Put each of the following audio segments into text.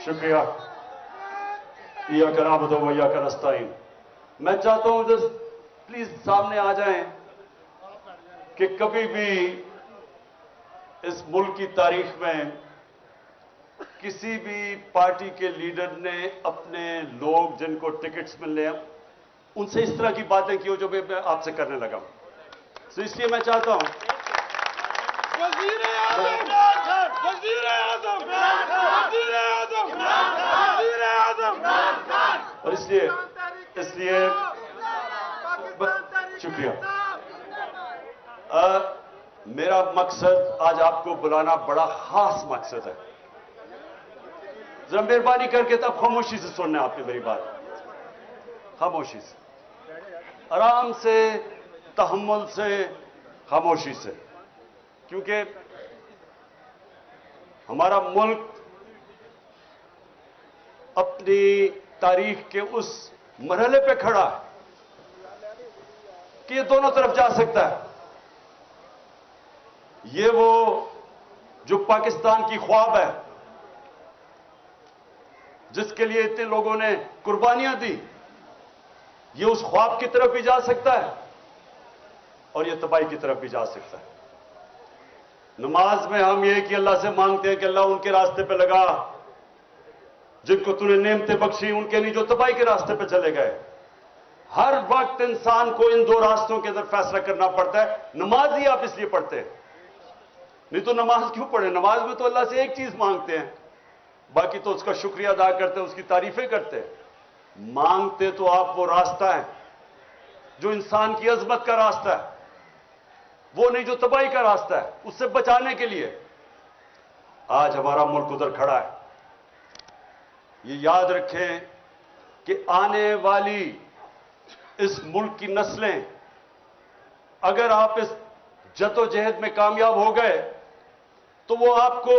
शुक्रिया। इय्याका नअबुदु व इय्याका नस्तईन। मैं चाहता हूं जस्ट प्लीज सामने आ जाएं कि कभी भी इस मुल्क की तारीख में किसी भी पार्टी के लीडर ने अपने लोग जिनको टिकट्स मिलने हैं उनसे इस तरह की बातें की हो जो मैं आपसे करने लगा हूं। तो इसलिए मैं चाहता हूं और इसलिए शुक्रिया। मेरा मकसद आज आपको बुलाना बड़ा खास मकसद है। जरा मेहरबानी करके तब खामोशी से सुनना आपने मेरी बात, खामोशी से, आराम से, तहम्मुल से, खामोशी से, क्योंकि हमारा मुल्क अपनी तारीख के उस मरहले पे खड़ा है कि ये दोनों तरफ जा सकता है। ये वो जो पाकिस्तान की ख्वाब है जिसके लिए इतने लोगों ने कुर्बानियां दी, ये उस ख्वाब की तरफ भी जा सकता है और ये तबाही की तरफ भी जा सकता है। नमाज में हम ये कि अल्लाह से मांगते हैं कि अल्लाह उनके रास्ते पे लगा जिनको तूने नेमतें बख्शी, उनके नहीं जो तबाही के रास्ते पे चले गए। हर वक्त इंसान को इन दो रास्तों के अंदर फैसला करना पड़ता है। नमाज ही आप इसलिए पढ़ते हैं, नहीं तो नमाज क्यों पढ़े? नमाज में तो अल्लाह से एक चीज मांगते हैं, बाकी तो उसका शुक्रिया अदा करते हैं, उसकी तारीफें करते हैं। मांगते तो आप वो रास्ता है जो इंसान की अजमत का रास्ता है, वो नहीं जो तबाही का रास्ता है। उससे बचाने के लिए आज हमारा मुल्क उधर खड़ा है। ये याद रखें कि आने वाली इस मुल्क की नस्लें, अगर आप इस जद्दोजहद में कामयाब हो गए तो वो आपको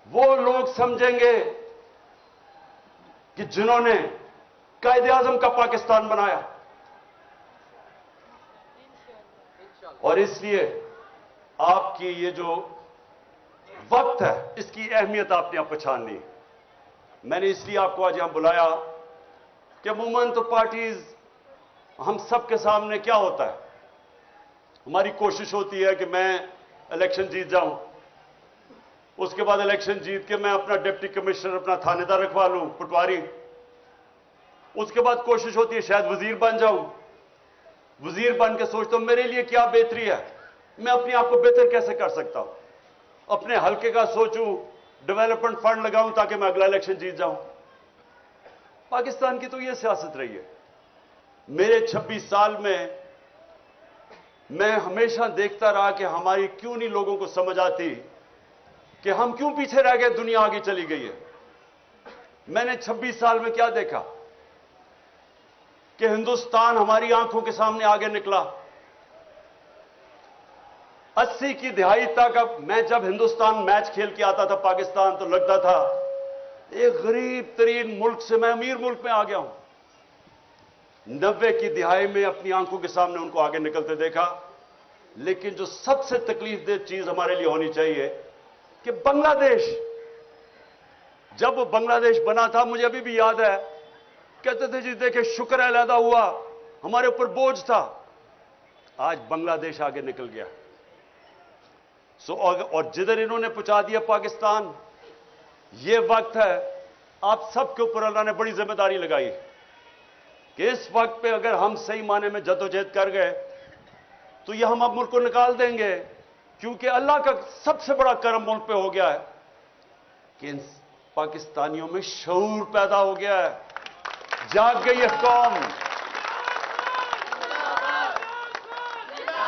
वो लोग समझेंगे कि जिन्होंने कायदे आजम का पाकिस्तान बनाया। और इसलिए आपकी ये जो वक्त है इसकी अहमियत आपने अब पहचाननी है। मैंने इसलिए आपको आज यहां बुलाया कि अमूमन तो पार्टीज, हम सबके सामने क्या होता है, हमारी कोशिश होती है कि मैं इलेक्शन जीत जाऊं, उसके बाद इलेक्शन जीत के मैं अपना डिप्टी कमिश्नर, अपना थानेदार रखवा लूं, पटवारी। उसके बाद कोशिश होती है शायद वजीर बन जाऊं। वजीर बन के सोचता हूं मेरे लिए क्या बेहतरी है, मैं अपने आप को बेहतर कैसे कर सकता हूं, अपने हल्के का सोचूं, डेवलपमेंट फंड लगाऊं ताकि मैं अगला इलेक्शन जीत जाऊं। पाकिस्तान की तो यह सियासत रही है। मेरे 26 साल में मैं हमेशा देखता रहा कि हमारी क्यों नहीं लोगों को समझ आती कि हम क्यों पीछे रह गए, दुनिया आगे चली गई है। मैंने 26 साल में क्या देखा कि हिंदुस्तान हमारी आंखों के सामने आगे निकला। 80 की दहाई तक, अब मैं जब हिंदुस्तान मैच खेल के आता था पाकिस्तान, तो लगता था एक गरीब तरीन मुल्क से मैं अमीर मुल्क में आ गया हूं। 90 की दहाई में अपनी आंखों के सामने उनको आगे निकलते देखा। लेकिन जो सबसे तकलीफ दे चीज हमारे लिए होनी चाहिए कि बांग्लादेश, जब वो बांग्लादेश बना था, मुझे अभी भी याद है, कहते थे जी देखे शुक्र है अलहदा हुआ, हमारे ऊपर बोझ था। आज बांग्लादेश आगे निकल गया। और जिधर इन्होंने पहुंचा दिया पाकिस्तान, ये वक्त है आप सबके ऊपर अल्लाह ने बड़ी जिम्मेदारी लगाई कि इस वक्त पे अगर हम सही माने में जद्दोजहद कर गए तो ये हम अब मुल्क को निकाल देंगे। क्योंकि अल्लाह का सबसे बड़ा करम मुल्क पे हो गया है कि इन पाकिस्तानियों में शऊर पैदा हो गया है, जाग गई है कौम।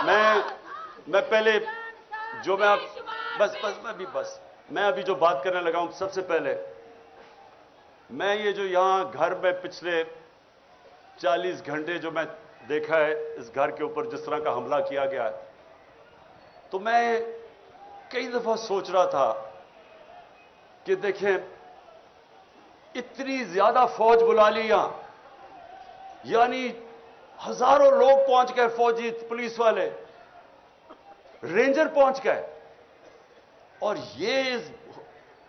मैं पहले जो मैं मैं अभी जो बात करने लगा हूं, सबसे पहले मैं ये जो यहां घर में पिछले 40 घंटे जो मैं देखा है इस घर के ऊपर जिस तरह का हमला किया गया है, तो मैं कई दफा सोच रहा था कि देखें इतनी ज्यादा फौज बुला ली यहां, यानी हजारों लोग पहुंच गए, फौजी, पुलिस वाले, रेंजर पहुंच गए, और ये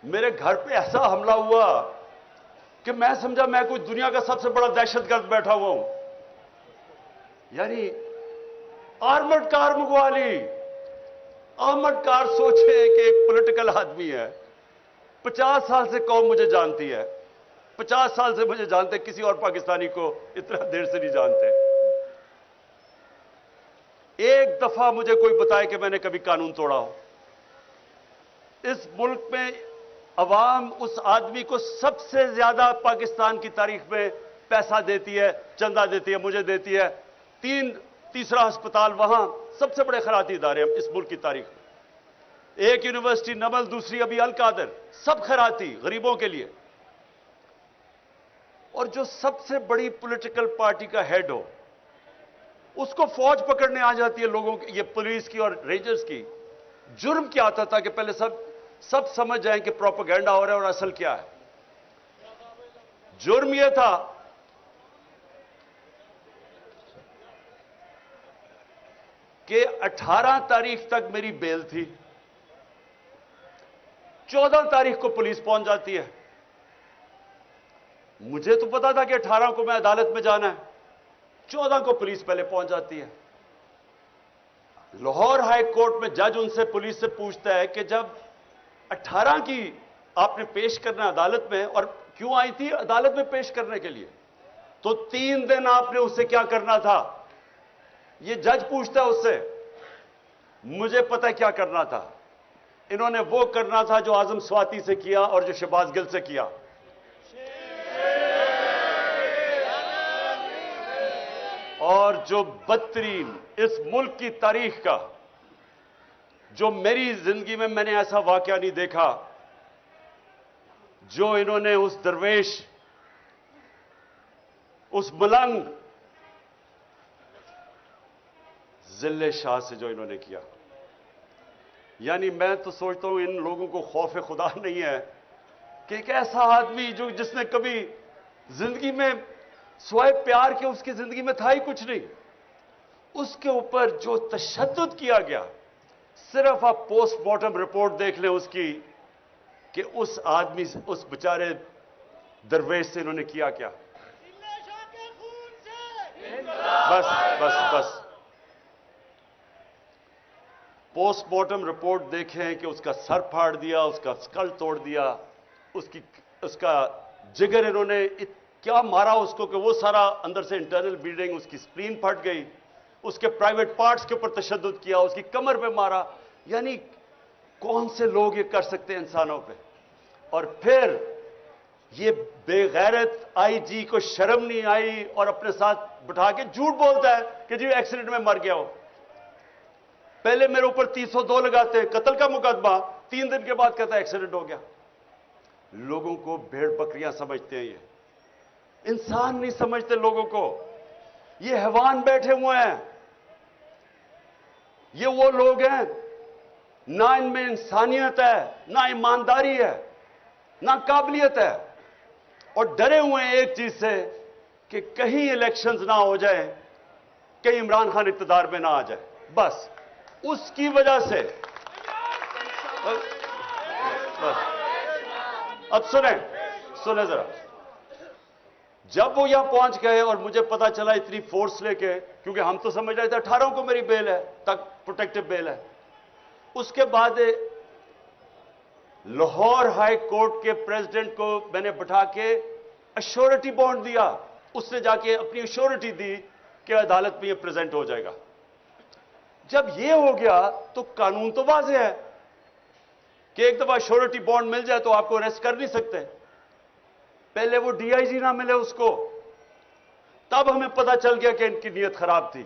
मेरे घर पे ऐसा हमला हुआ कि मैं समझा मैं कोई दुनिया का सबसे बड़ा दहशतगर्द बैठा हुआ हूं। यानी आर्मर्ड कार मंगवा ली। आर्मर्ड कार, सोचे कि एक पॉलिटिकल आदमी है, 50 साल से कौम मुझे जानती है, 50 साल से मुझे जानते, किसी और पाकिस्तानी को इतना देर से नहीं जानते। एक दफा मुझे कोई बताए कि मैंने कभी कानून तोड़ा हो। इस मुल्क में अवाम उस आदमी को सबसे ज्यादा पाकिस्तान की तारीख में पैसा देती है, चंदा देती है, मुझे देती है। तीसरा अस्पताल वहां, सबसे बड़े खैराती इदारे हैं इस मुल्क की तारीख में। एक यूनिवर्सिटी नमल, दूसरी अभी अल कादर, सब खैराती गरीबों के लिए। और जो सबसे बड़ी पॉलिटिकल पार्टी का हेड हो, उसको फौज पकड़ने आ जाती है लोगों की, ये पुलिस की और रेंजर्स की। जुर्म क्या आता था कि पहले सब समझ जाएं कि प्रोपेगेंडा हो रहा है और असल क्या है। जुर्म यह था कि 18 तारीख तक मेरी बेल थी, 14 तारीख को पुलिस पहुंच जाती है। मुझे तो पता था कि 18 को मैं अदालत में जाना है, 14 को पुलिस पहले पहुंच जाती है। लाहौर हाई कोर्ट में जज उनसे, पुलिस से पूछता है कि जब 18 की आपने पेश करना अदालत में, और क्यों आई थी अदालत में पेश करने के लिए, तो 3 दिन आपने उससे क्या करना था? ये जज पूछता है उससे। मुझे पता है क्या करना था। इन्होंने वो करना था जो आजम स्वाति से किया और जो शहबाज गिल से किया। और जो बदतरीन इस मुल्क की तारीख का, जो मेरी जिंदगी में मैंने ऐसा वाकया नहीं देखा, जो इन्होंने उस दरवेश, उस मलंग जिले शाह से जो इन्होंने किया। यानी मैं तो सोचता हूं इन लोगों को खौफ खुदा नहीं है कि एक ऐसा आदमी जो जिसने कभी जिंदगी में स्वाय प्यार के उसकी जिंदगी में था ही कुछ नहीं, उसके ऊपर जो तशद्दुद किया गया। सिर्फ आप पोस्टमार्टम रिपोर्ट देख लें उसकी, कि उस आदमी से, उस बेचारे दरवेश से इन्होंने किया क्या। बस बस बस पोस्टमार्टम रिपोर्ट देखें कि उसका सर फाड़ दिया, उसका स्कल तोड़ दिया, उसका जिगर इन्होंने क्या मारा उसको कि वो सारा अंदर से इंटरनल ब्लीडिंग, उसकी स्प्लीन फट गई, उसके प्राइवेट पार्ट्स के ऊपर तशद्दुद किया, उसकी कमर पे मारा। यानी कौन से लोग ये कर सकते हैं इंसानों पे? और फिर ये बेगैरत आईजी को शर्म नहीं आई और अपने साथ बिठा के झूठ बोलता है कि जी एक्सीडेंट में मर गया हो। पहले मेरे ऊपर 302 लगाते हैं, कत्ल का मुकदमा, 3 दिन के बाद कहता है एक्सीडेंट हो गया। लोगों को भेड़ बकरियां समझते हैं, ये इंसान नहीं समझते लोगों को। ये हैवान बैठे हुए हैं। ये वो लोग हैं, ना इनमें इंसानियत है, ना ईमानदारी है, ना काबिलियत है, और डरे हुए हैं एक चीज से कि कहीं इलेक्शंस ना हो जाए, कहीं इमरान खान इक़्तिदार में ना आ जाए। बस उसकी वजह से अब सुने जरा। जब वो यहां पहुंच गए और मुझे पता चला इतनी फोर्स लेके, क्योंकि हम तो समझ रहे थे 18 को मेरी बेल है, तक प्रोटेक्टिव बेल है। उसके बाद लाहौर हाई कोर्ट के प्रेसिडेंट को मैंने बिठा के अश्योरिटी बॉन्ड दिया। उसने जाके अपनी अश्योरिटी दी कि अदालत में ये प्रेजेंट हो जाएगा। जब ये हो गया तो कानून तो वाज़ेह है कि एक दफा अश्योरिटी बॉन्ड मिल जाए तो आपको अरेस्ट कर नहीं सकते। पहले वो डीआईजी ना मिले उसको, तब हमें पता चल गया कि इनकी नीयत खराब थी।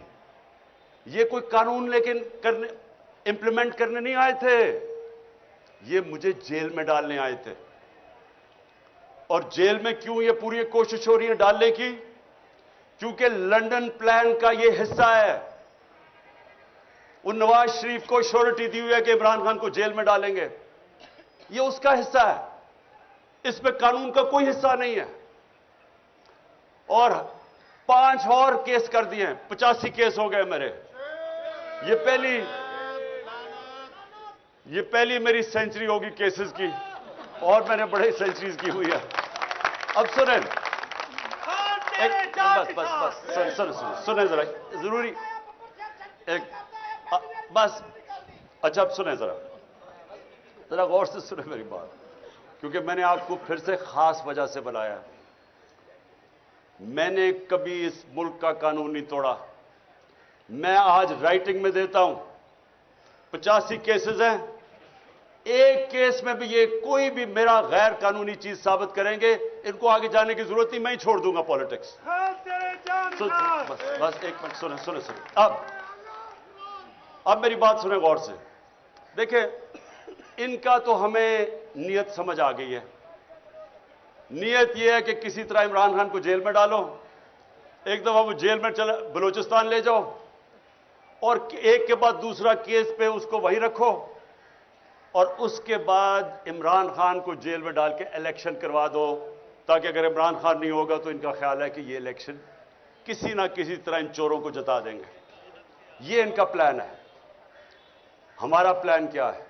ये कोई कानून लेकिन इंप्लीमेंट करने नहीं आए थे, ये मुझे जेल में डालने आए थे। और जेल में क्यों ये पूरी कोशिश हो रही है डालने की? क्योंकि लंदन प्लान का ये हिस्सा है। उन नवाज शरीफ को श्योरिटी दी हुई है कि इमरान खान को जेल में डालेंगे, ये उसका हिस्सा है। इसमें कानून का कोई हिस्सा नहीं है। और 5 और केस कर दिए, 85 केस हो गए मेरे। ये पहली मेरी सेंचुरी होगी केसेस की, اور میں نے بڑے سینچریز کی ہوئی ہے. اب سنیں, سنیں ذرا, ضروری بس. اچھا اب سنیں ذرا غور سے سنیں میری بات, کیونکہ میں نے آپ کو پھر سے خاص وجہ سے بلایا. میں نے کبھی اس ملک کا قانون نہیں توڑا. میں آج رائٹنگ میں دیتا ہوں, 85 کیسز ہیں, ایک کیس میں بھی یہ کوئی بھی میرا غیر قانونی چیز ثابت کریں گے, ان کو آگے جانے کی ضرورت نہیں, میں ہی چھوڑ دوں گا پالیٹکس. بس ایک منٹ سنیں. اب میری بات سنیں غور سے. دیکھیں, ان کا تو ہمیں نیت سمجھ آ گئی ہے. نیت یہ ہے کہ کسی طرح عمران خان کو جیل میں ڈالو, ایک دفعہ وہ جیل میں بلوچستان لے جاؤ, اور ایک کے بعد دوسرا کیس پہ اس کو وہیں رکھو, اور اس کے بعد عمران خان کو جیل میں ڈال کے الیکشن کروا دو, تاکہ اگر عمران خان نہیں ہوگا تو ان کا خیال ہے کہ یہ الیکشن کسی نہ کسی طرح ان چوروں کو جتا دیں گے. یہ ان کا پلان ہے. ہمارا پلان کیا ہے؟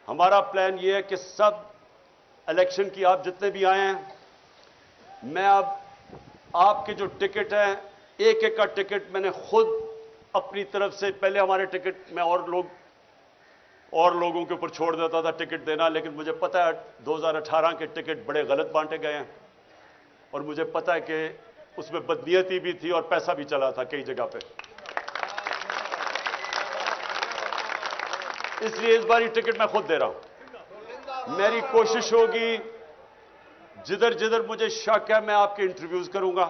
ہمارا پلان یہ ہے کہ سب الیکشن کی آپ جتنے بھی آئے ہیں, میں اب آپ کے جو ٹکٹ ہیں, ایک ایک کا ٹکٹ میں نے خود اپنی طرف سے, پہلے ہمارے ٹکٹ میں اور لوگوں کے اوپر چھوڑ دیتا تھا ٹکٹ دینا, لیکن مجھے پتا ہے 2018 کے ٹکٹ بڑے غلط بانٹے گئے ہیں, اور مجھے پتا ہے کہ اس میں بدنیتی بھی تھی اور پیسہ بھی چلا تھا کئی جگہ پہ. اس لیے اس باری ٹکٹ میں خود دے رہا ہوں. میری کوشش ہوگی جدھر جدھر مجھے شک ہے میں آپ کے انٹرویوز کروں گا,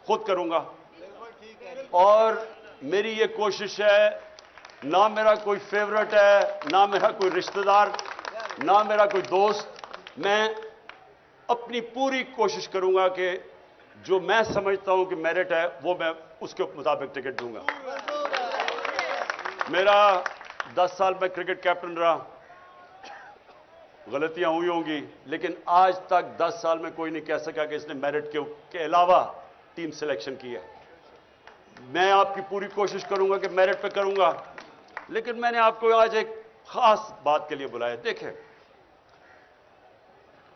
خود کروں گا. اور میری یہ کوشش ہے, نہ میرا کوئی فیورٹ ہے, نہ میرا کوئی رشتہ دار, نہ میرا کوئی دوست. میں اپنی پوری کوشش کروں گا کہ جو میں سمجھتا ہوں کہ میرٹ ہے وہ میں اس کے مطابق ٹکٹ دوں گا. میرا 10 سال میں کرکٹ کیپٹن رہا, غلطیاں ہوئی ہوں گی, لیکن آج تک 10 سال میں کوئی نہیں کہہ سکا کہ اس نے میرٹ کے علاوہ ٹیم سلیکشن کی ہے. میں آپ کی پوری کوشش کروں گا کہ میرٹ پہ کروں گا, لیکن میں نے آپ کو آج ایک خاص بات کے لیے بلایا. دیکھیں,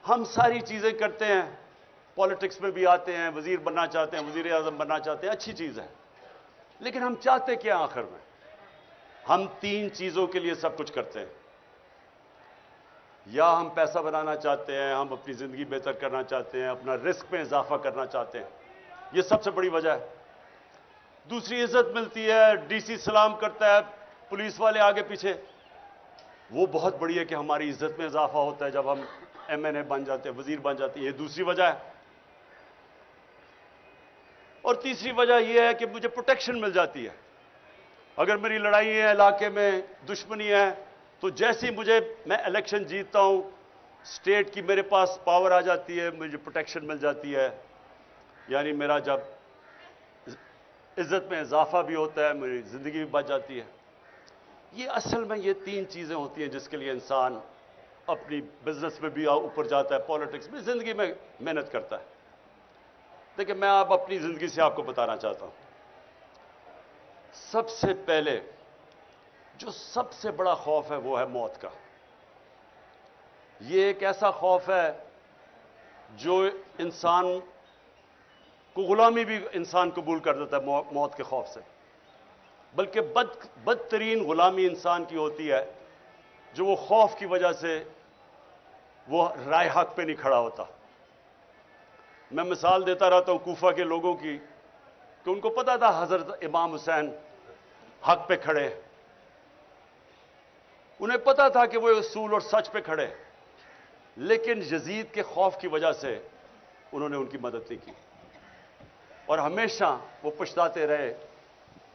ہم ساری چیزیں کرتے ہیں, پالیٹکس میں بھی آتے ہیں, وزیر بننا چاہتے ہیں, وزیر اعظم بننا چاہتے ہیں, اچھی چیز ہے, لیکن ہم چاہتے کیا آخر میں؟ ہم 3 چیزوں کے لیے سب کچھ کرتے ہیں. یا ہم پیسہ بنانا چاہتے ہیں, ہم اپنی زندگی بہتر کرنا چاہتے ہیں, اپنا رزق میں اضافہ کرنا چاہتے ہیں, یہ سب سے بڑی وجہ ہے. دوسری عزت ملتی ہے, ڈی سی سلام کرتا ہے, پولیس والے آگے پیچھے, وہ بہت بڑی ہے کہ ہماری عزت میں اضافہ ہوتا ہے جب ہم ایم این اے بن جاتے ہیں, وزیر بن جاتے ہیں. یہ دوسری وجہ ہے. اور تیسری وجہ یہ ہے کہ مجھے پروٹیکشن مل جاتی ہے. اگر میری لڑائی ہے, علاقے میں دشمنی ہے, تو جیسے میں الیکشن جیتتا ہوں, اسٹیٹ کی میرے پاس پاور آ جاتی ہے, مجھے پروٹیکشن مل جاتی ہے. یعنی میرا جب عزت میں اضافہ بھی ہوتا ہے, میری زندگی بھی بچ جاتی ہے. یہ اصل میں یہ 3 چیزیں ہوتی ہیں جس کے لیے انسان اپنی بزنس میں بھی اوپر جاتا ہے, پالیٹکس میں, زندگی میں محنت کرتا ہے. دیکھیں, میں آپ اپنی زندگی سے آپ کو بتانا چاہتا ہوں. سب سے پہلے جو سب سے بڑا خوف ہے وہ ہے موت کا. یہ ایک ایسا خوف ہے جو انسان کو غلامی بھی انسان قبول کر دیتا ہے موت کے خوف سے. بلکہ بدترین غلامی انسان کی ہوتی ہے جو وہ خوف کی وجہ سے وہ رائے حق پہ نہیں کھڑا ہوتا. میں مثال دیتا رہتا ہوں کوفہ کے لوگوں کی, کہ ان کو پتا تھا حضرت امام حسین حق پہ کھڑے, انہیں پتا تھا کہ وہ اصول اور سچ پہ کھڑے, لیکن یزید کے خوف کی وجہ سے انہوں نے ان کی مدد نہیں کی, اور ہمیشہ وہ پچھتاتے رہے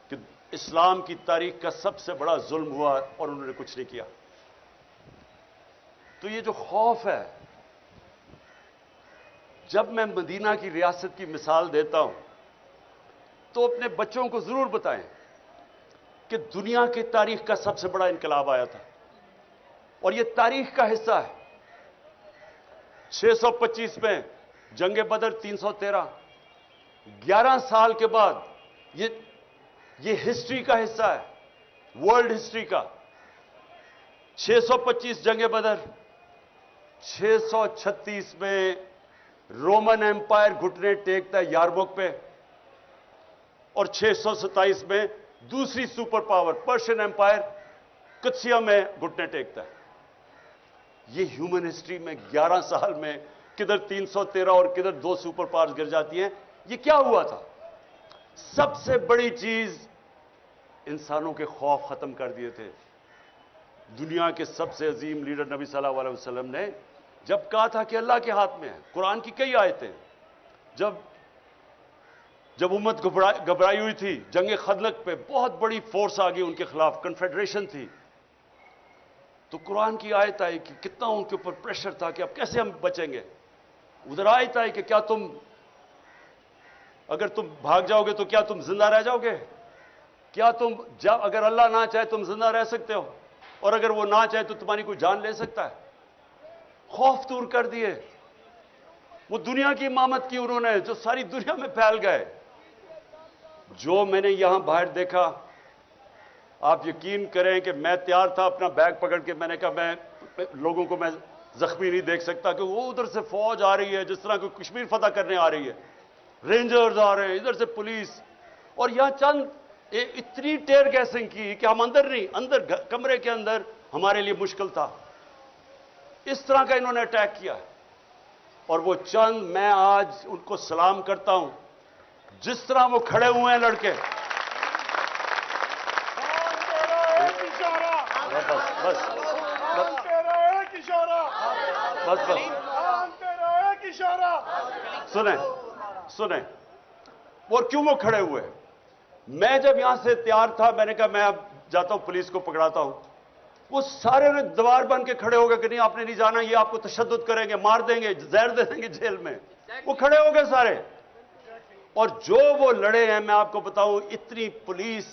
کہ اسلام کی تاریخ کا سب سے بڑا ظلم ہوا اور انہوں نے کچھ نہیں کیا. تو یہ جو خوف ہے, جب میں مدینہ کی ریاست کی مثال دیتا ہوں تو اپنے بچوں کو ضرور بتائیں کہ دنیا کی تاریخ کا سب سے بڑا انقلاب آیا تھا, اور یہ تاریخ کا حصہ ہے. 625 میں جنگ بدر, 313, 11 سال کے بعد یہ ہسٹری کا حصہ ہے, ورلڈ ہسٹری کا. 625 جنگ بدر, 636 में रोमन एम्पायर घुटने टेकता है यारमुख पे, और 627 में दूसरी सुपर पावर पर्शियन एम्पायर कुत्सिया में घुटने टेकता है। ये ह्यूमन हिस्ट्री में 11 साल में किधर 313 और किधर 2 सुपर पावर्स गिर जाती हैं। ये क्या हुआ था? सबसे बड़ी चीज, इंसानों के खौफ खत्म कर दिए थे। दुनिया के सबसे अजीम लीडर नबी सल्लल्लाहु अलैहि वसल्लम ने जब कहा था कि अल्लाह के हाथ में है, कुरान की कई आयतें, जब उम्मत घबराई हुई थी, जंग खंदक पे बहुत बड़ी फोर्स आ गई उनके खिलाफ, कन्फेडरेशन थी, तो कुरान की आयत आई कि कितना उनके ऊपर प्रेशर था कि अब कैसे हम बचेंगे। उधर आयत आई कि क्या अगर तुम भाग जाओगे तो क्या तुम जिंदा रह जाओगे? क्या अगर अल्लाह ना चाहे तुम जिंदा रह सकते हो, और अगर वो ना चाहे तो तुम्हारी कोई जान ले सकता है? खौफ दूर कर दिए। वो दुनिया की इमामत की उन्होंने, जो सारी दुनिया में फैल गए। जो मैंने यहां बाहर देखा, आप यकीन करें कि मैं तैयार था अपना बैग पकड़ के, मैंने कहा मैं लोगों को मैं जख्मी नहीं देख सकता, कि वो उधर से फौज आ रही है जिस तरह कोई कश्मीर फतह करने आ रही है, रेंजर्स आ रहे हैं, इधर से पुलिस, और यहां चंद इतनी टेयर गैसिंग की कि हम अंदर नहीं, अंदर कमरे के अंदर हमारे लिए मुश्किल था। इस तरह का इन्होंने अटैक किया। और वो चंद, मैं आज उनको सलाम करता हूं, जिस तरह वो खड़े हुए हैं लड़के। बस सुने और क्यों वो खड़े हुए? मैं जब यहां से तैयार था, मैंने कहा मैं अब जाता हूं, पुलिस को पकड़ाता हूं। वो सारे ने दीवार बन के खड़े हो गए कि नहीं आपने नहीं जाना, ये आपको तशद्दुद करेंगे, मार देंगे, जहर दे देंगे जेल में। वो खड़े हो गए सारे। और जो वो लड़े हैं, मैं आपको बताऊं, इतनी पुलिस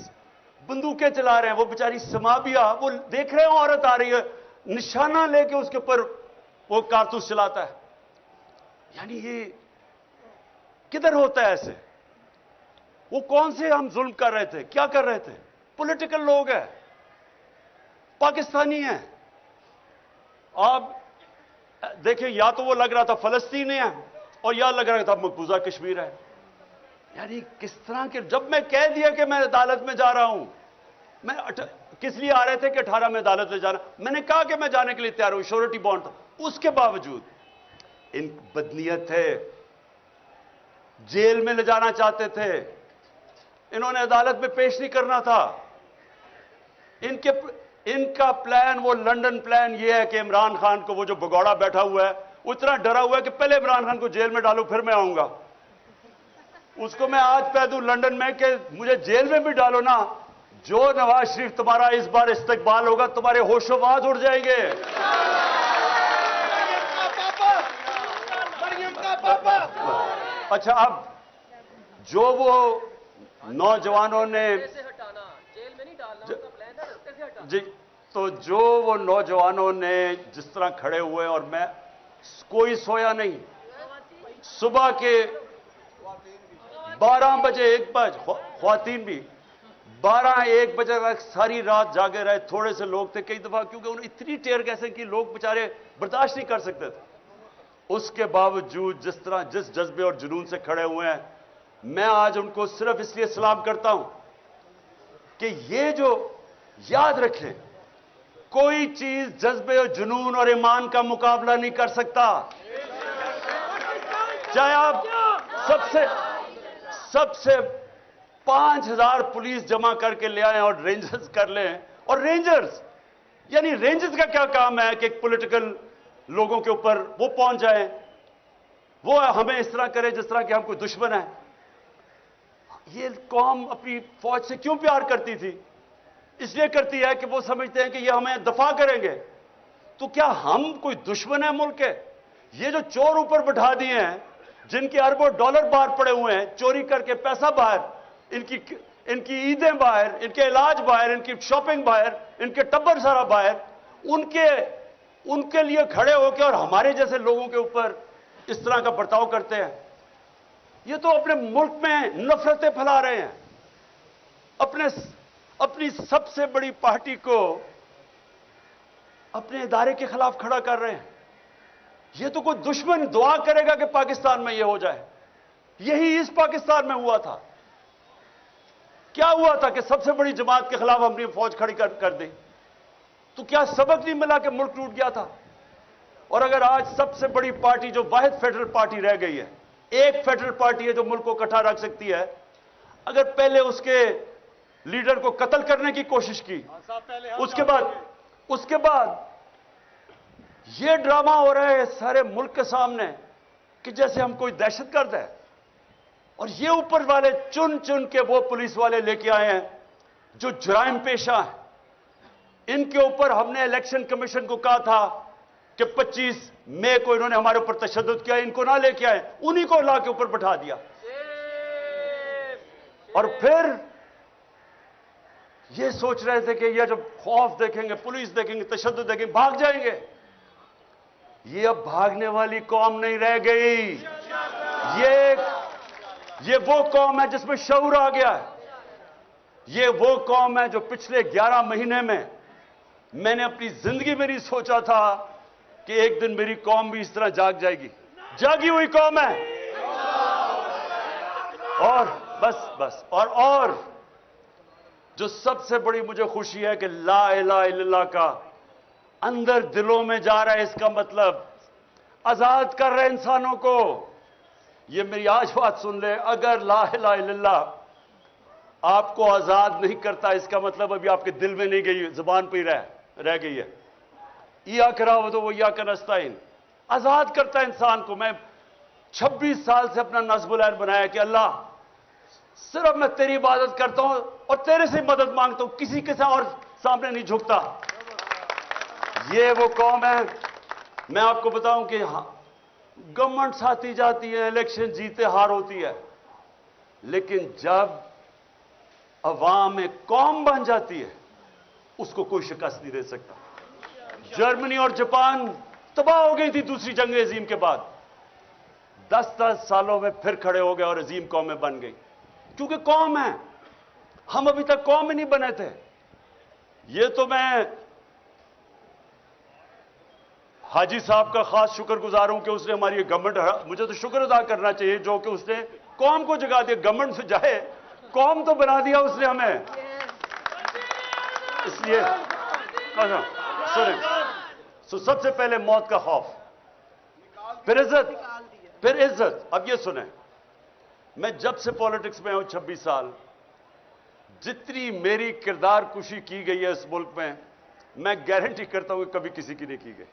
बंदूकें चला रहे हैं। वो बेचारी समाबिया, वो देख रहे हैं औरत आ रही है, निशाना लेके उसके ऊपर वो कारतूस चलाता है। यानी ये किधर होता है ऐसे? वो कौन से हम जुल्म कर रहे थे, क्या कर रहे थे? पॉलिटिकल लोग हैं, पाकिस्तानी हैं। आप देखें, या तो वो लग रहा था फलस्तीन है और या लग रहा था मकबूजा कश्मीर है। यानी किस तरह के, जब मैं कह दिया कि मैं अदालत में जा रहा हूं, मैं किस लिए आ रहे थे कि 18 में अदालत में जाना, मैंने कहा कि मैं जाने के लिए तैयार हूं, श्योरिटी बॉन्ड था, उसके बावजूद इन बदनीयत है, जेल में ले जाना चाहते थे, इन्होंने अदालत में पेश नहीं करना था। इनका प्लान, वो लंदन प्लान ये है कि इमरान खान को, वो जो भगौड़ा बैठा हुआ है, वो इतना डरा हुआ है कि पहले इमरान खान को जेल में डालो फिर मैं आऊंगा। उसको मैं आज कह दूं लंदन में कि मुझे जेल में भी डालो ना, जो नवाज शरीफ तुम्हारा इस बार इस्तकबाल होगा, तुम्हारे होशोबाज उड़ जाएंगे। अच्छा, अब जो वो नौजवानों ने जेल में नहीं डालना उनका प्लान है, रस्ते से हटाना जी, तो जो वो नौजवानों ने जिस तरह खड़े हुए, और मैं कोई सोया नहीं, सुबह के 12 बजे 1 बजे, ख्वातीन भी 12-1 बजे तक सारी रात जागे रहे। थोड़े से लोग थे कई दफा, क्योंकि उन्हें इतनी टेयर गैसें कि लोग बेचारे बर्दाश्त नहीं कर सकते थे। उसके बावजूद जिस तरह, जिस जज्बे और जुनून से खड़े हुए हैं, मैं आज उनको सिर्फ इसलिए सलाम करता हूं कि ये जो याद रखें, कोई चीज जज्बे और जुनून और ईमान का मुकाबला नहीं कर सकता। चाहे आप सबसे 5000 पुलिस जमा करके ले आए और रेंजर्स कर लें, और रेंजर्स यानी रेंजर्स का क्या काम है कि पॉलिटिकल लोगों के ऊपर वो पहुंच जाए, वो हमें इस तरह करे जिस तरह कि हम कोई दुश्मन है। ये कौम अपनी फौज से क्यों प्यार करती थी? इसलिए करती है कि वो समझते हैं कि ये हमें दफा करेंगे। तो क्या हम कोई दुश्मन है मुल्क के? ये जो चोर ऊपर बैठा दिए हैं, जिनके अरबों डॉलर बाहर पड़े हुए हैं, चोरी करके पैसा बाहर, इनकी ईदें बाहर, इनके इलाज बाहर, इनकी शॉपिंग बाहर, इनके टब्बर सारा बाहर, उनके लिए खड़े होकर और हमारे जैसे लोगों के ऊपर इस तरह का बर्ताव करते हैं। ये तो अपने मुल्क में नफरतें फैला रहे हैं, अपनी सबसे बड़ी पार्टी को अपने इदारे के खिलाफ खड़ा कर रहे हैं। ये तो कोई दुश्मन दुआ करेगा कि पाकिस्तान में ये हो जाए। यही इस पाकिस्तान में हुआ था। क्या हुआ था कि सबसे बड़ी जमात के खिलाफ हमने फौज खड़ी कर दी, तो क्या सबक नहीं मिला कि मुल्क टूट गया था? और अगर आज सबसे बड़ी पार्टी जो वाहिद फेडरल पार्टी रह गई है, एक फेडरल पार्टी है जो मुल्क को इकट्ठा रख सकती है, अगर पहले उसके लीडर को कत्ल करने की कोशिश की, उसके बाद ये ड्रामा हो रहा है सारे मुल्क के सामने कि जैसे हम कोई दहशतगर्द है, और ये ऊपर वाले चुन चुन के वो पुलिस वाले लेके आए हैं जो जुराइम पेशा है। इनके ऊपर हमने इलेक्शन कमीशन को कहा था कि 25 मई को इन्होंने हमारे ऊपर तशद्दुद किया, इनको ना लेके आए, उन्हीं को ला के ऊपर बैठा दिया। और फिर ये सोच रहे थे कि ये जब खौफ देखेंगे, पुलिस देखेंगे, तशद्दुद देखेंगे, भाग जाएंगे। ये अब भागने वाली कौम नहीं रह गई। ये वो कौम है जिसमें शऊर आ गया है। ये वो कौम है जो पिछले 11 महीने में मैंने अपनी जिंदगी में नहीं सोचा था कि एक दिन मेरी कौम भी इस तरह जाग जाएगी। जागी हुई कौम है। और बस और जो सबसे बड़ी मुझे खुशी है कि ला इलाहा इल्लल्लाह का अंदर दिलों में जा रहा है। इसका मतलब आजाद कर रहे इंसानों को। ये मेरी आज बात सुन ले, अगर ला इलाहा इल्लल्लाह आपको आजाद नहीं करता, इसका मतलब अभी आपके दिल में नहीं गई, जुबान पे ही रह गई है। या करावत वो या का नस्ताइन आजाद करता है इंसान को। मैं 26 साल से अपना नस्बुल ऐन बनाया कि अल्लाह सिर्फ मैं तेरी इबादत करता हूं और तेरे से मदद मांगता हूं, किसी के साथ और सामने नहीं झुकता। ये वो कौम है। मैं आपको बताऊं कि गवर्नमेंट आती जाती है, इलेक्शन जीते हार होती है, लेकिन जब अवाम एक कौम बन जाती है उसको कोई शिकस्त नहीं दे सकता। जर्मनी और जापान तबाह हो गई थी दूसरी जंग अजीम के बाद, 10-10 सालों में फिर खड़े हो गए और अजीम कौमें बन गई, क्योंकि कौम है। हम अभी तक कौम में नहीं बने थे। ये तो मैं हाजी साहब का खास शुक्रगुजार हूं कि उसने हमारी गवर्नमेंट, मुझे तो शुक्र अदा करना चाहिए जो कि उसने कौम को जगा दिया। गवर्नमेंट से जाए, कौम तो बना दिया उसने हमें। इसलिए सुने, सबसे पहले मौत का खौफ, फिर इज्जत। अब ये सुने, मैं जब से पॉलिटिक्स में हूं 26 साल, जितनी मेरी किरदार कुशी की गई है इस मुल्क में, मैं गारंटी करता हूं कि कभी किसी की नहीं की गई।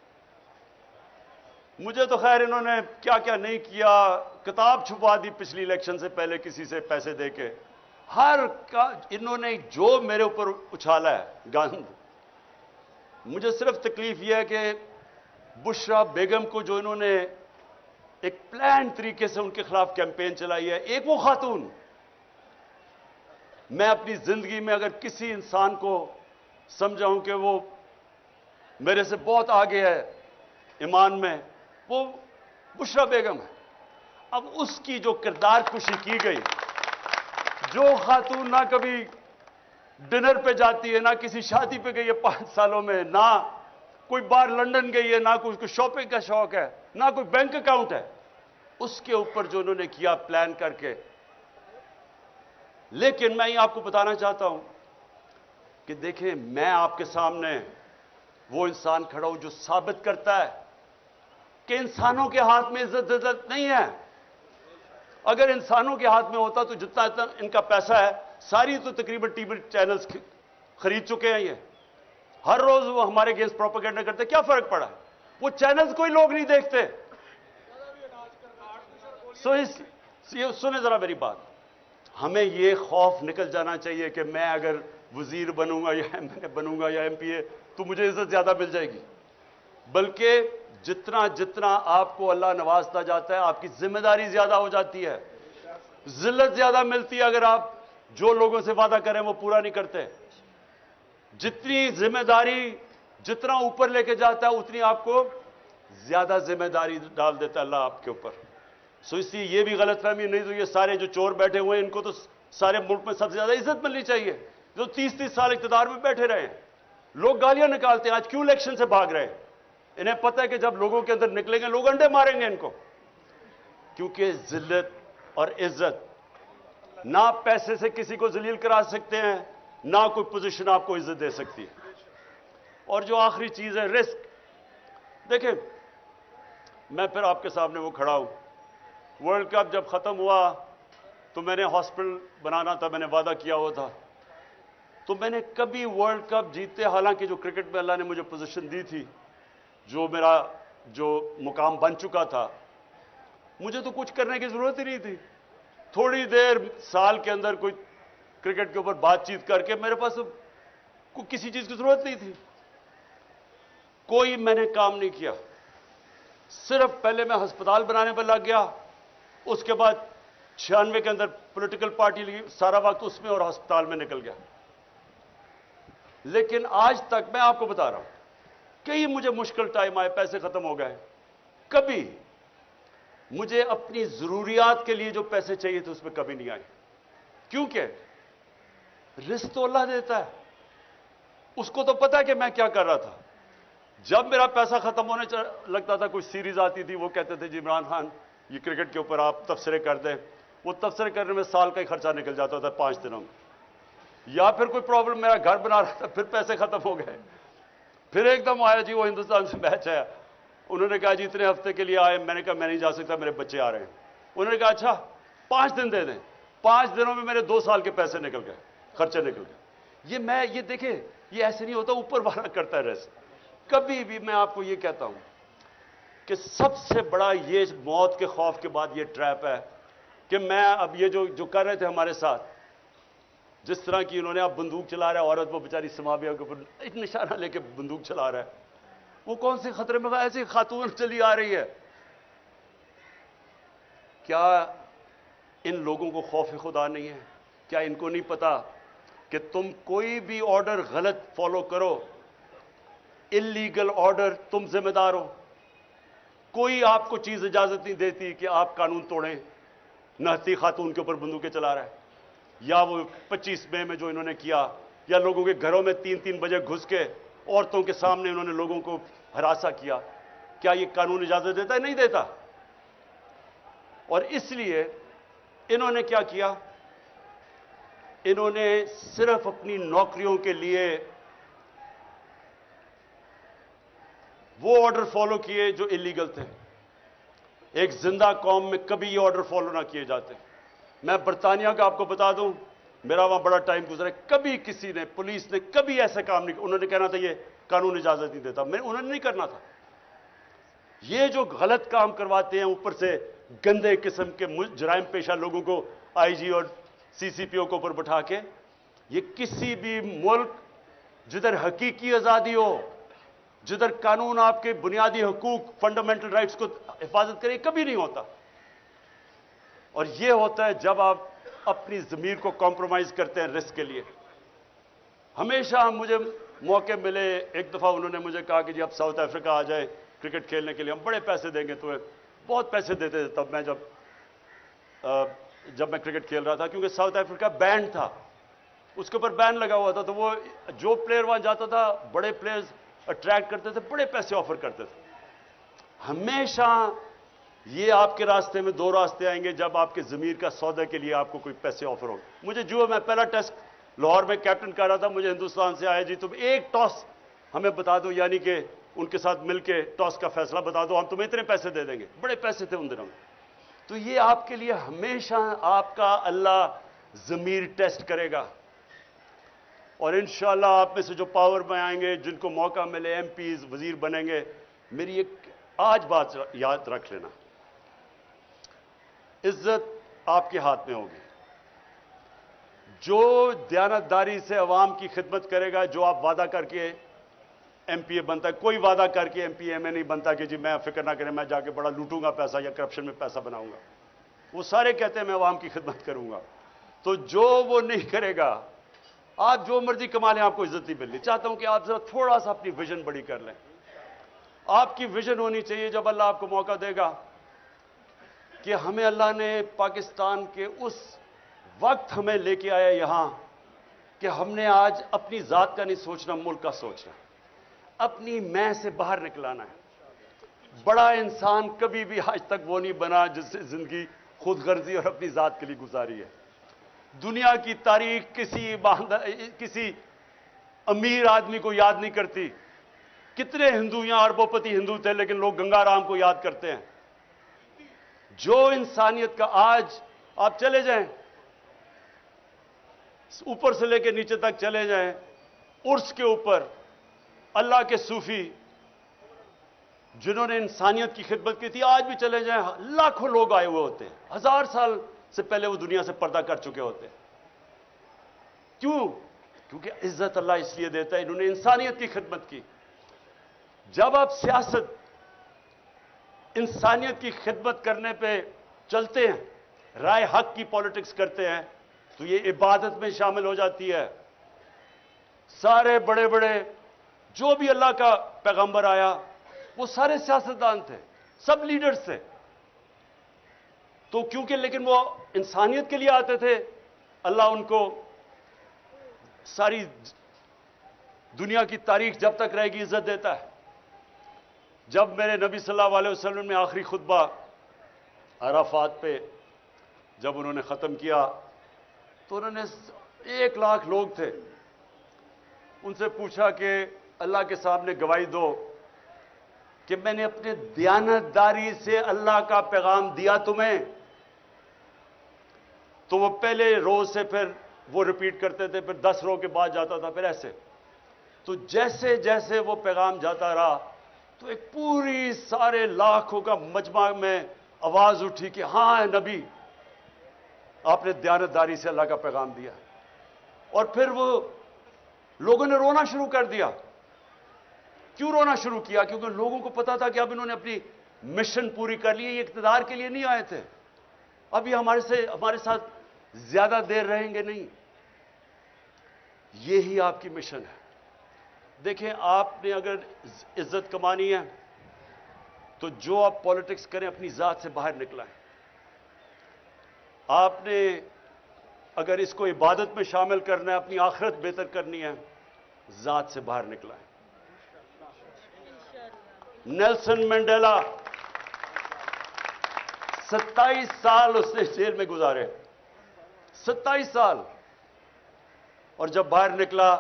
मुझे तो खैर इन्होंने क्या क्या नहीं किया, किताब छुपा दी पिछली इलेक्शन से पहले किसी से पैसे देके, हर का इन्होंने जो मेरे ऊपर उछाला है गंद। मुझे सिर्फ तकलीफ यह है कि बुशरा बेगम को जो इन्होंने एक प्लान तरीके से उनके खिलाफ कैंपेन चलाई है, एक वो खातून। मैं अपनी जिंदगी में अगर किसी इंसान को समझाऊं कि वो मेरे से बहुत आगे है ईमान में, वो बुशरा बेगम है। अब उसकी जो किरदार कुशी की गई, जो खातून ना कभी डिनर पे जाती है, ना किसी शादी पे गई है 5 सालों में, ना कोई बार लंदन गई है, ना कोई शॉपिंग का शौक है, ना कोई बैंक अकाउंट है, उसके ऊपर जो उन्होंने किया प्लान करके। लेकिन मैं ये आपको बताना चाहता हूं कि देखें, मैं आपके सामने वो इंसान खड़ा हूं जो साबित करता है कि इंसानों के हाथ में इज्जत नहीं है। अगर इंसानों के हाथ में होता तो जितना इनका पैसा है, सारी तो तकरीबन टीवी चैनल्स खरीद चुके हैं। ये हर रोज वो हमारे अगेंस्ट प्रोपेगेंडा करते, क्या फर्क पड़ा? वो चैनल्स कोई लोग नहीं देखते। सुने जरा मेरी बात, हमें ये खौफ निकल जाना चाहिए कि मैं अगर वजीर बनूंगा या एमएलए बनूंगा या एमपीए तो मुझे इज्जत ज्यादा मिल जाएगी। बल्कि जितना जितना आपको अल्लाह नवाजता जाता है, आपकी जिम्मेदारी ज्यादा हो जाती है, जिल्लत ज्यादा मिलती है अगर आप जो लोगों से वादा करें वो पूरा नहीं करते। जितनी जिम्मेदारी जितना ऊपर लेके जाता है, उतनी आपको ज्यादा जिम्मेदारी डाल देता है अल्लाह आपके ऊपर। सो इसलिए ये भी गलतफहमी नहीं, तो ये सारे जो चोर बैठे हुए हैं, इनको तो सारे मुल्क में सबसे ज्यादा इज्जत मिलनी चाहिए, जो 30-30 साल इख्तिदार में बैठे रहे हैं। लोग गालियां निकालते हैं, आज क्यों इलेक्शन से भाग रहे हैं? انہیں پتہ ہے کہ جب لوگوں کے اندر نکلیں گے لوگ انڈے ماریں گے ان کو، کیونکہ ذلت اور عزت نہ پیسے سے کسی کو ذلیل کرا سکتے ہیں، نہ کوئی پوزیشن آپ کو عزت دے سکتی ہے۔ اور جو آخری چیز ہے رسک، دیکھیں میں پھر آپ کے سامنے وہ کھڑا ہوں، ورلڈ کپ جب ختم ہوا تو میں نے ہاسپٹل بنانا تھا، میں نے وعدہ کیا ہوا تھا، تو میں نے کبھی ورلڈ کپ جیتے، حالانکہ جو کرکٹ میں اللہ نے مجھے پوزیشن دی تھی، جو میرا جو مقام بن چکا تھا، مجھے تو کچھ کرنے کی ضرورت ہی نہیں تھی، تھوڑی دیر سال کے اندر کوئی کرکٹ کے اوپر بات چیت کر کے میرے پاس کوئی کسی چیز کی ضرورت نہیں تھی، کوئی میں نے کام نہیں کیا، صرف پہلے میں ہسپتال بنانے پر لگ گیا، اس کے بعد 96 کے اندر پولیٹیکل پارٹی لگی، سارا وقت اس میں اور ہسپتال میں نکل گیا۔ لیکن آج تک میں آپ کو بتا رہا ہوں، کئی مجھے مشکل ٹائم آئے، پیسے ختم ہو گئے، کبھی مجھے اپنی ضروریات کے لیے جو پیسے چاہیے تھے اس میں کبھی نہیں آئے، کیونکہ رزق تو اللہ دیتا ہے، اس کو تو پتا ہے کہ میں کیا کر رہا تھا۔ جب میرا پیسہ ختم ہونے لگتا تھا، کوئی سیریز آتی تھی، وہ کہتے تھے جی عمران خان یہ کرکٹ کے اوپر آپ تبصرے کر دیں، وہ تبصرے کرنے میں سال کا ہی خرچہ نکل جاتا تھا 5 دنوں میں، یا پھر کوئی پرابلم، میرا گھر بنا رہا تھا، پھر پیسے ختم ہو گئے، پھر ایک دم آیا جی وہ ہندوستان سے میچ ہے، انہوں نے کہا جی اتنے ہفتے کے لیے آئے، میں نے کہا میں نہیں جا سکتا، میرے بچے آ رہے ہیں، انہوں نے کہا اچھا 5 دن دے دیں، 5 دنوں میں میرے 2 سال کے پیسے نکل گئے، خرچے نکل گئے۔ یہ دیکھیں یہ ایسے نہیں ہوتا، اوپر والا کرتا ہے رزق۔ کبھی بھی میں آپ کو یہ کہتا ہوں کہ سب سے بڑا یہ موت کے خوف کے بعد یہ ٹریپ ہے کہ میں اب یہ جو کر رہے تھے ہمارے ساتھ، جس طرح کی انہوں نے اب بندوق چلا رہا ہے، عورت وہ بیچاری سمابیہ کے اوپر ایک نشانہ لے کے بندوق چلا رہا ہے، وہ کون سے خطرے میں، ایسی خاتون چلی آ رہی ہے، کیا ان لوگوں کو خوف خدا نہیں ہے؟ کیا ان کو نہیں پتا کہ تم کوئی بھی آرڈر غلط فالو کرو، اللیگل آرڈر، تم ذمہ دار ہو، کوئی آپ کو چیز اجازت نہیں دیتی کہ آپ قانون توڑیں۔ نہتی خاتون کے اوپر بندوقیں چلا رہا ہے، یا وہ 25 مئی میں جو انہوں نے کیا، یا لوگوں کے گھروں میں 3 بجے گھس کے عورتوں کے سامنے انہوں نے لوگوں کو ہراساں کیا، کیا یہ قانون اجازت دیتا ہے؟ نہیں دیتا۔ اور اس لیے انہوں نے کیا کیا، انہوں نے صرف اپنی نوکریوں کے لیے وہ آرڈر فالو کیے جو اللیگل تھے۔ ایک زندہ قوم میں کبھی یہ آرڈر فالو نہ کیے جاتے۔ میں برطانیہ کا آپ کو بتا دوں، میرا وہاں بڑا ٹائم گزرا ہے، کبھی کسی نے، پولیس نے کبھی ایسا کام نہیں کیا، انہوں نے کہنا تھا یہ قانون اجازت نہیں دیتا، انہوں نے نہیں کرنا تھا۔ یہ جو غلط کام کرواتے ہیں، اوپر سے گندے قسم کے جرائم پیشہ لوگوں کو آئی جی اور CCPO کے اوپر بٹھا کے، یہ کسی بھی ملک جدھر حقیقی آزادی ہو، جدھر قانون آپ کے بنیادی حقوق، فنڈامنٹل رائٹس کو حفاظت کرے، کبھی نہیں ہوتا۔ اور یہ ہوتا ہے جب آپ اپنی ضمیر کو کمپرومائز کرتے ہیں رزق کے لیے۔ ہمیشہ مجھے موقع ملے، ایک دفعہ انہوں نے مجھے کہا کہ جی اب ساؤتھ افریقہ آ جائے کرکٹ کھیلنے کے لیے، ہم بڑے پیسے دیں گے تمہیں، بہت پیسے دیتے تھے تب میں جب میں کرکٹ کھیل رہا تھا، کیونکہ ساؤتھ افریقہ بینڈ تھا، اس کے اوپر بین لگا ہوا تھا، تو وہ جو پلیئر وہاں جاتا تھا، بڑے پلیئرز اٹریکٹ کرتے تھے، بڑے پیسے آفر کرتے تھے۔ ہمیشہ یہ آپ کے راستے میں 2 راستے آئیں گے، جب آپ کے ضمیر کا سودا کے لیے آپ کو کوئی پیسے آفر ہو۔ مجھے میں پہلا ٹیسٹ لاہور میں کیپٹن کر رہا تھا، مجھے ہندوستان سے آیا جی تم ایک ٹاس ہمیں بتا دو، یعنی کہ ان کے ساتھ مل کے ٹاس کا فیصلہ بتا دو، ہم تمہیں اتنے پیسے دے دیں گے، بڑے پیسے تھے ان دنوں میں۔ تو یہ آپ کے لیے ہمیشہ آپ کا اللہ ضمیر ٹیسٹ کرے گا، اور انشاءاللہ آپ میں سے جو پاور میں آئیں گے، جن کو موقع ملے MPs وزیر بنیں گے، میری ایک آج بات یاد رکھ لینا، عزت آپ کے ہاتھ میں ہوگی۔ جو دیانتداری سے عوام کی خدمت کرے گا، جو آپ وعدہ کر کے MPA بنتا ہے، کوئی وعدہ کر کے MPA میں نہیں بنتا کہ جی میں فکر نہ کریں میں جا کے بڑا لوٹوں گا پیسہ یا کرپشن میں پیسہ بناؤں گا، وہ سارے کہتے ہیں میں عوام کی خدمت کروں گا، تو جو وہ نہیں کرے گا، آپ جو مرضی کما لیں آپ کو عزت نہیں ملنی۔ چاہتا ہوں کہ آپ ذرا تھوڑا سا اپنی ویژن بڑی کر لیں، آپ کی ویژن ہونی چاہیے جب اللہ آپ کو موقع دے گا کہ ہمیں اللہ نے پاکستان کے اس وقت ہمیں لے کے آیا یہاں کہ ہم نے آج اپنی ذات کا نہیں سوچنا، ملک کا سوچنا، اپنی میں سے باہر نکلانا ہے۔ بڑا انسان کبھی بھی آج تک وہ نہیں بنا جس سے زندگی خود غرضی اور اپنی ذات کے لیے گزاری ہے. دنیا کی تاریخ کسی امیر آدمی کو یاد نہیں کرتی. کتنے ہندو یہاں اربوں پتی ہندو تھے لیکن لوگ گنگا رام کو یاد کرتے ہیں. جو انسانیت کا آج آپ چلے جائیں اوپر سے لے کے نیچے تک چلے جائیں عرس کے اوپر اللہ کے صوفی جنہوں نے انسانیت کی خدمت کی تھی آج بھی چلے جائیں لاکھوں لوگ آئے ہوئے ہوتے ہیں. 1000 سال سے پہلے وہ دنیا سے پردہ کر چکے ہوتے ہیں. کیوں؟ کیونکہ عزت اللہ اس لیے دیتا ہے انہوں نے انسانیت کی خدمت کی. جب آپ سیاست انسانیت کی خدمت کرنے پہ چلتے ہیں رائے حق کی پالیٹکس کرتے ہیں تو یہ عبادت میں شامل ہو جاتی ہے. سارے بڑے بڑے جو بھی اللہ کا پیغمبر آیا وہ سارے سیاستدان تھے سب لیڈرز تھے. تو کیونکہ لیکن وہ انسانیت کے لیے آتے تھے اللہ ان کو ساری دنیا کی تاریخ جب تک رہے گی عزت دیتا ہے. جب میرے نبی صلی اللہ علیہ وسلم نے آخری خطبہ عرفات پہ جب انہوں نے ختم کیا تو انہوں نے 1 لاکھ لوگ تھے ان سے پوچھا کہ اللہ کے سامنے گواہی دو کہ میں نے اپنے دیانتداری سے اللہ کا پیغام دیا تمہیں. تو وہ پہلے روز سے پھر وہ ریپیٹ کرتے تھے پھر 10 روز کے بعد جاتا تھا پھر ایسے. تو جیسے جیسے وہ پیغام جاتا رہا تو ایک پوری سارے لاکھوں کا مجمع میں آواز اٹھی کہ ہاں نبی آپ نے دیانتداری سے اللہ کا پیغام دیا. اور پھر وہ لوگوں نے رونا شروع کر دیا. کیوں رونا شروع کیا؟ کیونکہ لوگوں کو پتا تھا کہ اب انہوں نے اپنی مشن پوری کر لی. یہ اقتدار کے لیے نہیں آئے تھے. اب یہ ہمارے ساتھ زیادہ دیر رہیں گے نہیں. یہی آپ کی مشن ہے. دیکھیں آپ نے اگر عزت کمانی ہے تو جو آپ پالیٹکس کریں اپنی ذات سے باہر نکلائیں. آپ نے اگر اس کو عبادت میں شامل کرنا ہے اپنی آخرت بہتر کرنی ہے ذات سے باہر نکلائیں. نیلسن منڈیلا 27 سال اس نے جیل میں گزارے. 27 سال. اور جب باہر نکلا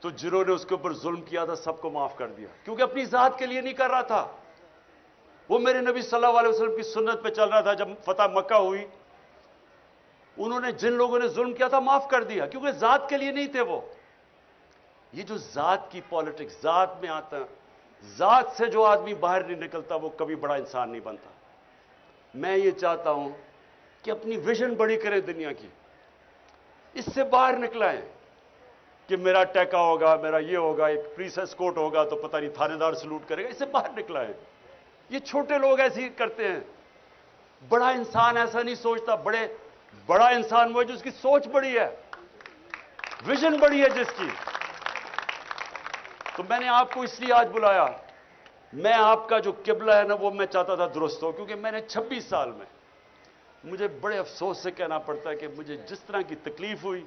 تو جنہوں نے اس کے اوپر ظلم کیا تھا سب کو معاف کر دیا کیونکہ اپنی ذات کے لیے نہیں کر رہا تھا. وہ میرے نبی صلی اللہ علیہ وسلم کی سنت پہ چل رہا تھا. جب فتح مکہ ہوئی انہوں نے جن لوگوں نے ظلم کیا تھا معاف کر دیا کیونکہ ذات کے لیے نہیں تھے وہ. یہ جو ذات کی پالیٹکس ذات میں آتا ہے ذات سے جو آدمی باہر نہیں نکلتا وہ کبھی بڑا انسان نہیں بنتا. میں یہ چاہتا ہوں کہ اپنی ویژن بڑی کریں دنیا کی. اس سے باہر نکلائیں کہ میرا ٹیکا ہوگا میرا یہ ہوگا ایک پولیس اسکورٹ ہوگا تو پتہ نہیں تھانے دار سلوٹ کرے گا. اس سے باہر نکلائیں. یہ چھوٹے لوگ ایسے ہی کرتے ہیں. بڑا انسان ایسا نہیں سوچتا. بڑا انسان وہ ہے جس کی سوچ بڑی ہے ویژن بڑی ہے جس کی. تو میں نے آپ کو اس لیے آج بلایا. میں آپ کا جو قبلہ ہے نا وہ میں چاہتا تھا درست ہو کیونکہ میں نے 26 سال میں مجھے بڑے افسوس سے کہنا پڑتا ہے کہ مجھے جس طرح کی تکلیف ہوئی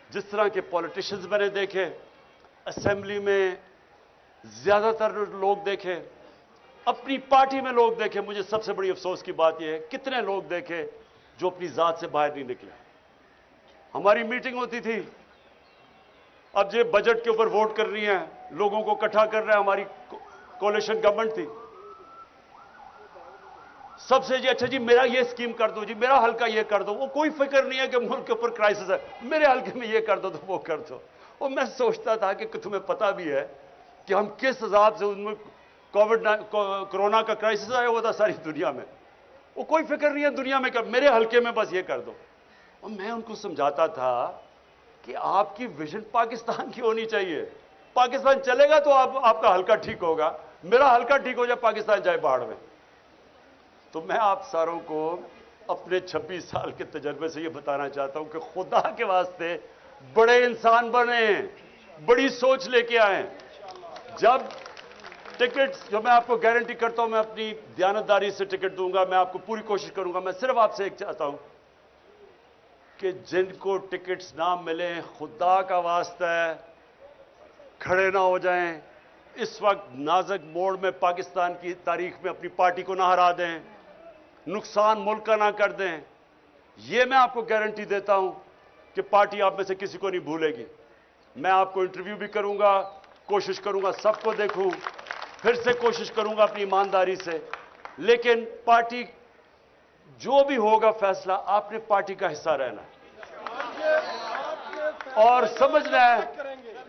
جس طرح کے پولیٹیشنز میں نے دیکھے اسمبلی میں زیادہ تر لوگ دیکھے اپنی پارٹی میں لوگ دیکھے مجھے سب سے بڑی افسوس کی بات یہ ہے کتنے لوگ دیکھے جو اپنی ذات سے باہر نہیں نکلے. ہماری میٹنگ ہوتی تھی اب یہ بجٹ کے اوپر ووٹ کر رہی ہیں لوگوں کو اکٹھا کر رہے ہیں. ہماری کولیشن گورنمنٹ تھی. سب سے جی اچھا جی میرا یہ اسکیم کر دو جی میرا حلقہ یہ کر دو. وہ کوئی فکر نہیں ہے کہ ملک کے اوپر کرائسس ہے میرے حلقے میں یہ کر دو تو وہ کر دو. اور میں سوچتا تھا کہ تمہیں پتہ بھی ہے کہ ہم کس حساب سے ان میں کورونا کا کرائسس آیا ہوا تھا ساری دنیا میں. وہ کوئی فکر نہیں ہے دنیا میں کہ میرے حلقے میں بس یہ کر دو. اور میں ان کو سمجھاتا تھا کہ آپ کی ویژن پاکستان کی ہونی چاہیے. پاکستان چلے گا تو آپ کا حلقہ ٹھیک ہوگا. میرا حلقہ ٹھیک ہو جائے پاکستان جائے باڑ میں. تو میں آپ ساروں کو اپنے 26 سال کے تجربے سے یہ بتانا چاہتا ہوں کہ خدا کے واسطے بڑے انسان بنیں بڑی سوچ لے کے آئیں. جب ٹکٹس جو میں آپ کو گارنٹی کرتا ہوں میں اپنی دیانتداری سے ٹکٹ دوں گا. میں آپ کو پوری کوشش کروں گا. میں صرف آپ سے ایک چاہتا ہوں کہ جن کو ٹکٹس نہ ملیں خدا کا واسطہ ہے کھڑے نہ ہو جائیں इस वक्त नाजुक मोड़ में पाकिस्तान की तारीख में अपनी पार्टी को ना हरा दें, नुकसान मुल्क का ना कर दें। यह मैं आपको गारंटी देता हूं कि पार्टी आप में से किसी को नहीं भूलेगी। मैं आपको इंटरव्यू भी करूंगा, कोशिश करूंगा सबको देखूं, फिर से कोशिश करूंगा अपनी ईमानदारी से। लेकिन पार्टी जो भी होगा फैसला, आपने पार्टी का हिस्सा रहना है और समझना है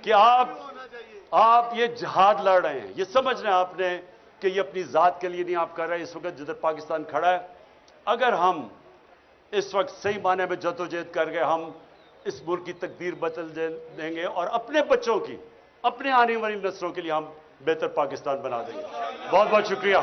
कि आप ये जिहाद लड़ रहे हैं। ये समझना है आपने कि ये अपनी जात के लिए नहीं आप कर रहे हैं। इस वक्त जिधर पाकिस्तान खड़ा है, अगर हम इस वक्त सही माने में जद्दोजहद कर गए, हम इस मुल्क की तकदीर बदल देंगे और अपने बच्चों की, अपने आने वाली नस्लों के लिए हम बेहतर पाकिस्तान बना देंगे। बहुत बहुत शुक्रिया।